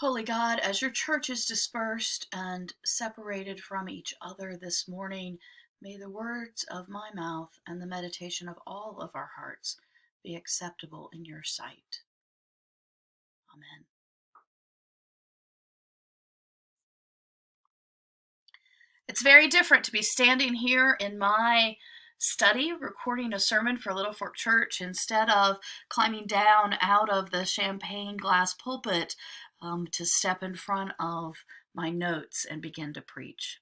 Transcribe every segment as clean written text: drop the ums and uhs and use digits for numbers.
Holy God, as your church is dispersed and separated from each other this morning, may the words of my mouth and the meditation of all of our hearts be acceptable in your sight. Amen. It's very different to be standing here in my study recording a sermon for Little Fork Church instead of climbing down out of the champagne glass pulpit to step in front of my notes and begin to preach.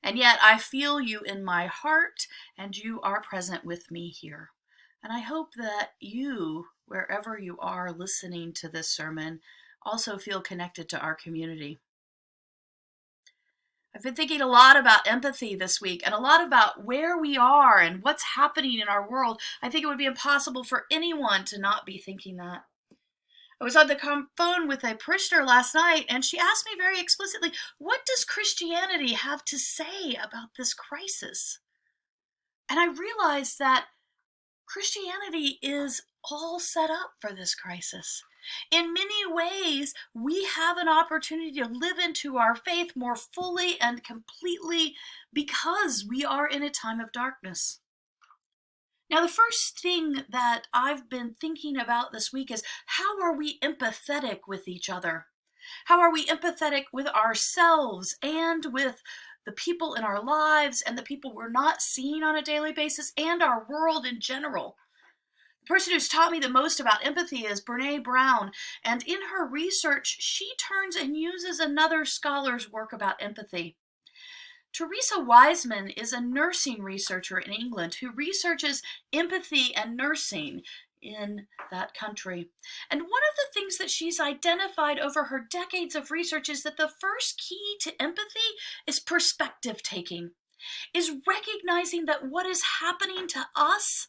And yet I feel you in my heart, and you are present with me here. And I hope that you, wherever you are listening to this sermon, also feel connected to our community. I've been thinking a lot about empathy this week and a lot about where we are and what's happening in our world. I think it would be impossible for anyone to not be thinking that. I was on the phone with a parishioner last night, and she asked me very explicitly, what does Christianity have to say about this crisis? And I realized that Christianity is all set up for this crisis. In many ways, we have an opportunity to live into our faith more fully and completely because we are in a time of darkness. Now, the first thing that I've been thinking about this week is how are we empathetic with each other? How are we empathetic with ourselves and with the people in our lives and the people we're not seeing on a daily basis and our world in general? The person who's taught me the most about empathy is Brene Brown, and in her research, she turns and uses another scholar's work about empathy. Teresa Wiseman is a nursing researcher in England who researches empathy and nursing in that country. And one of the things that she's identified over her decades of research is that the first key to empathy is perspective taking, is recognizing that what is happening to us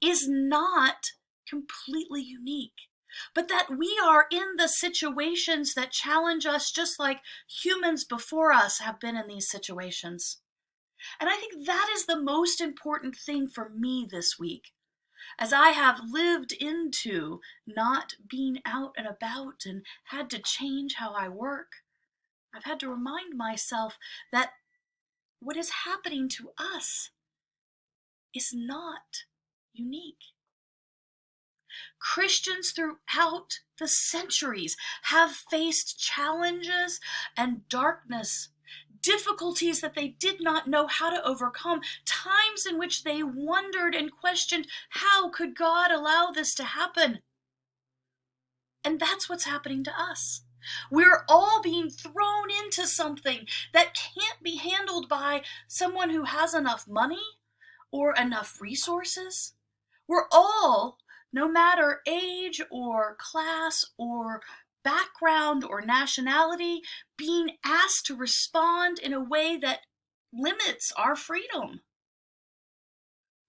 is not completely unique, but that we are in the situations that challenge us just like humans before us have been in these situations. And I think that is the most important thing for me this week. As I have lived into not being out and about and had to change how I work, I've had to remind myself that what is happening to us is not unique. Christians throughout the centuries have faced challenges and darkness, difficulties that they did not know how to overcome, times in which they wondered and questioned, how could God allow this to happen? And that's what's happening to us. We're all being thrown into something that can't be handled by someone who has enough money or enough resources. We're all, no matter age or class or background or nationality, being asked to respond in a way that limits our freedom.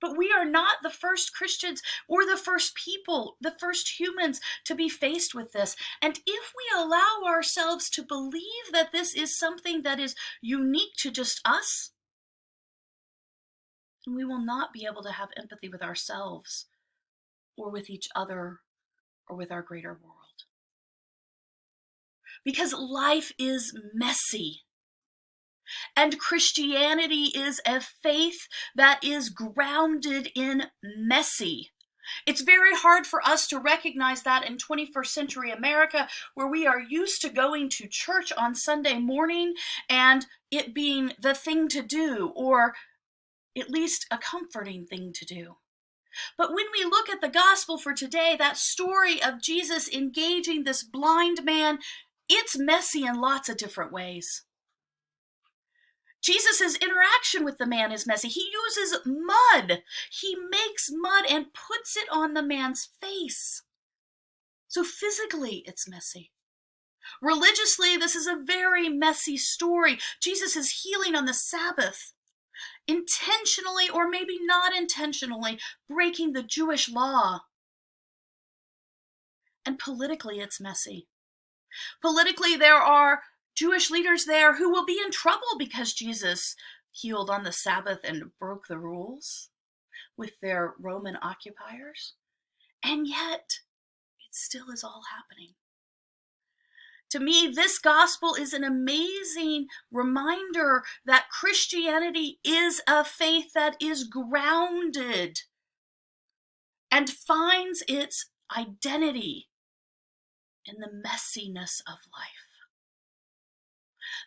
But we are not the first Christians or the first people, the first humans to be faced with this. And if we allow ourselves to believe that this is something that is unique to just us, then we will not be able to have empathy with ourselves or with each other or with our greater world. Because life is messy. And Christianity is a faith that is grounded in messy. It's very hard for us to recognize that in 21st century America, where we are used to going to church on Sunday morning and it being the thing to do, or at least a comforting thing to do. But when we look at the gospel for today, that story of Jesus engaging this blind man, it's messy in lots of different ways. Jesus' interaction with the man is messy. He uses mud. He makes mud and puts it on the man's face. So physically, it's messy. Religiously, this is a very messy story. Jesus is healing on the Sabbath, intentionally or maybe not intentionally breaking the Jewish law. And politically, it's messy. Politically, there are Jewish leaders there who will be in trouble because Jesus healed on the Sabbath and broke the rules with their Roman occupiers. And yet, it still is all happening. To me, this gospel is an amazing reminder that Christianity is a faith that is grounded and finds its identity in the messiness of life.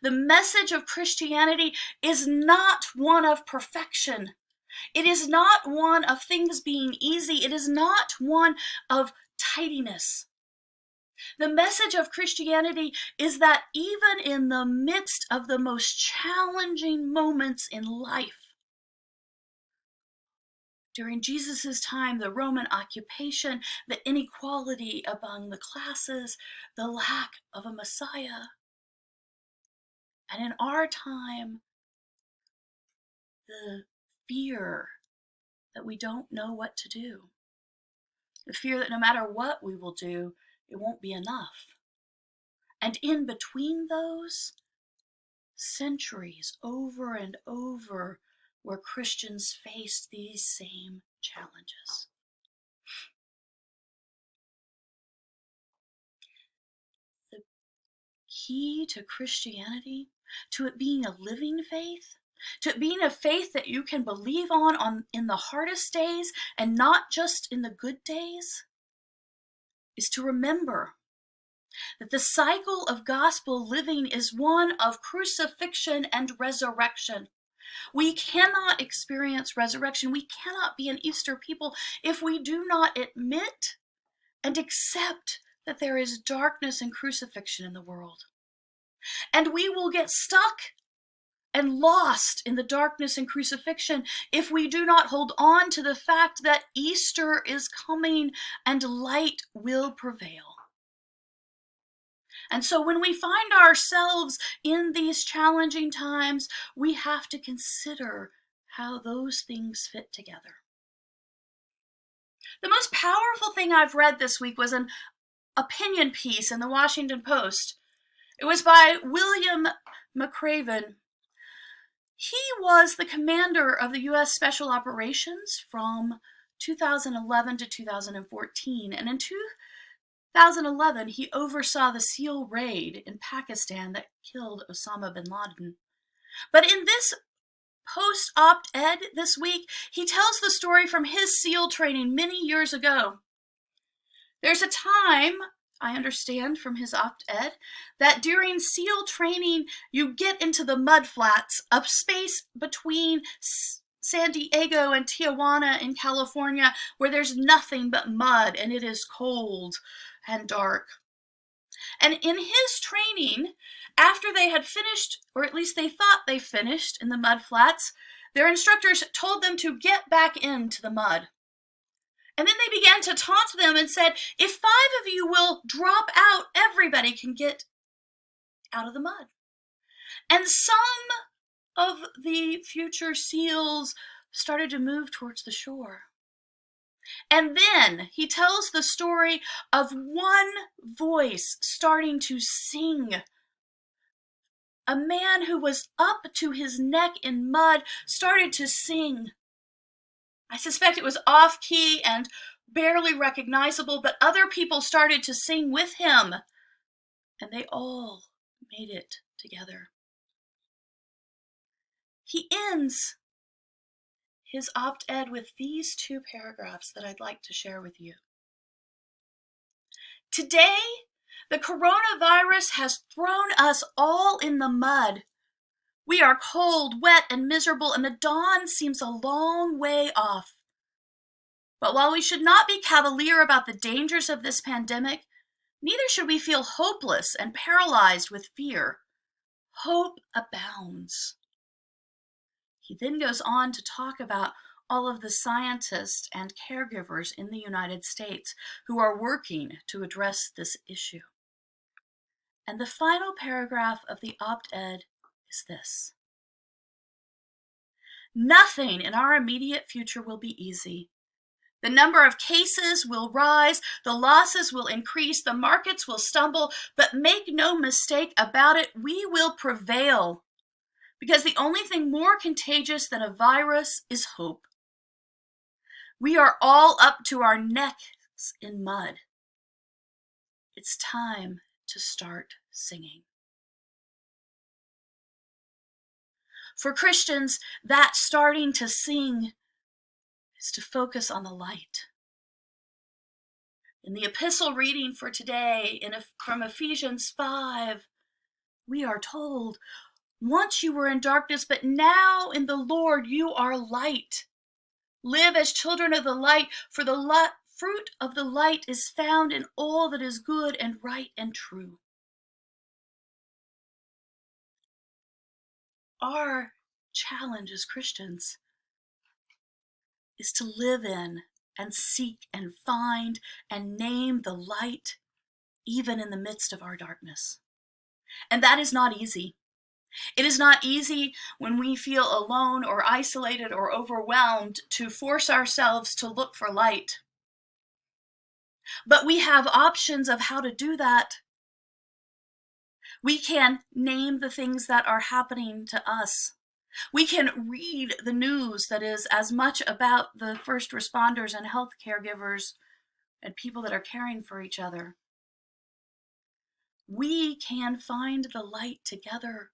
The message of Christianity is not one of perfection. It is not one of things being easy. It is not one of tidiness. The message of Christianity is that even in the midst of the most challenging moments in life, during Jesus' time, the Roman occupation, the inequality among the classes, the lack of a Messiah, and in our time, the fear that we don't know what to do, the fear that no matter what we will do, it won't be enough. And in between those, centuries over and over where Christians faced these same challenges. The key to Christianity, to it being a living faith, to it being a faith that you can believe on in the hardest days and not just in the good days, is to remember that the cycle of gospel living is one of crucifixion and resurrection. We cannot experience resurrection. We cannot be an Easter people if we do not admit and accept that there is darkness and crucifixion in the world. And we will get stuck and lost in the darkness and crucifixion if we do not hold on to the fact that Easter is coming and light will prevail. And so when we find ourselves in these challenging times, we have to consider how those things fit together. The most powerful thing I've read this week was an opinion piece in the Washington Post. It was by William McRaven. He was the commander of the U.S. Special Operations from 2011 to 2014, and in 2011, he oversaw the SEAL raid in Pakistan that killed Osama bin Laden. But in this Post op-ed this week, he tells the story from his SEAL training many years ago. There's a time, I understand from his op-ed, that during SEAL training, you get into the mud flats, a space between San Diego and Tijuana in California, where there's nothing but mud and it is cold and dark. And in his training, after they had finished, or at least they thought they finished in the mud flats, their instructors told them to get back into the mud. And then they began to taunt them and said, if 5 of you will drop out, everybody can get out of the mud. And some of the future SEALs started to move towards the shore. And then he tells the story of one voice starting to sing. A man who was up to his neck in mud started to sing. I suspect it was off-key and barely recognizable, but other people started to sing with him, and they all made it together. He ends his op-ed with these 2 paragraphs that I'd like to share with you. Today, the coronavirus has thrown us all in the mud. We are cold, wet, and miserable, and the dawn seems a long way off. But while we should not be cavalier about the dangers of this pandemic, neither should we feel hopeless and paralyzed with fear. Hope abounds. He then goes on to talk about all of the scientists and caregivers in the United States who are working to address this issue. And the final paragraph of the op-ed is this. Nothing in our immediate future will be easy. The number of cases will rise, the losses will increase, the markets will stumble, but make no mistake about it, we will prevail. Because the only thing more contagious than a virus is hope. We are all up to our necks in mud. It's time to start singing. For Christians, that starting to sing is to focus on the light. In the epistle reading for today, from Ephesians 5, we are told, once you were in darkness, but now in the Lord you are light. Live as children of the light, for the fruit of the light is found in all that is good and right and true. Our challenge as Christians is to live in and seek and find and name the light even in the midst of our darkness. And that is not easy. It is not easy when we feel alone or isolated or overwhelmed to force ourselves to look for light. But we have options of how to do that. We can name the things that are happening to us. We can read the news that is as much about the first responders and health caregivers and people that are caring for each other. We can find the light together,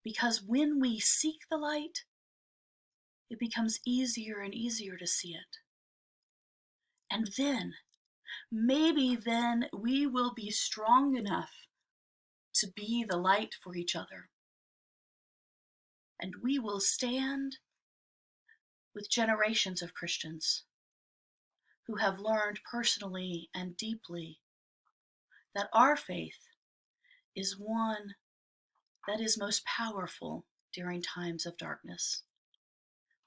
because when we seek the light, it becomes easier and easier to see it. And then, maybe then we will be strong enough to be the light for each other. And we will stand with generations of Christians who have learned personally and deeply that our faith is one that is most powerful during times of darkness,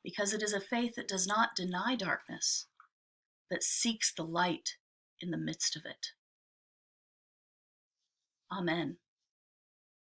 because it is a faith that does not deny darkness, but seeks the light in the midst of it. Amen.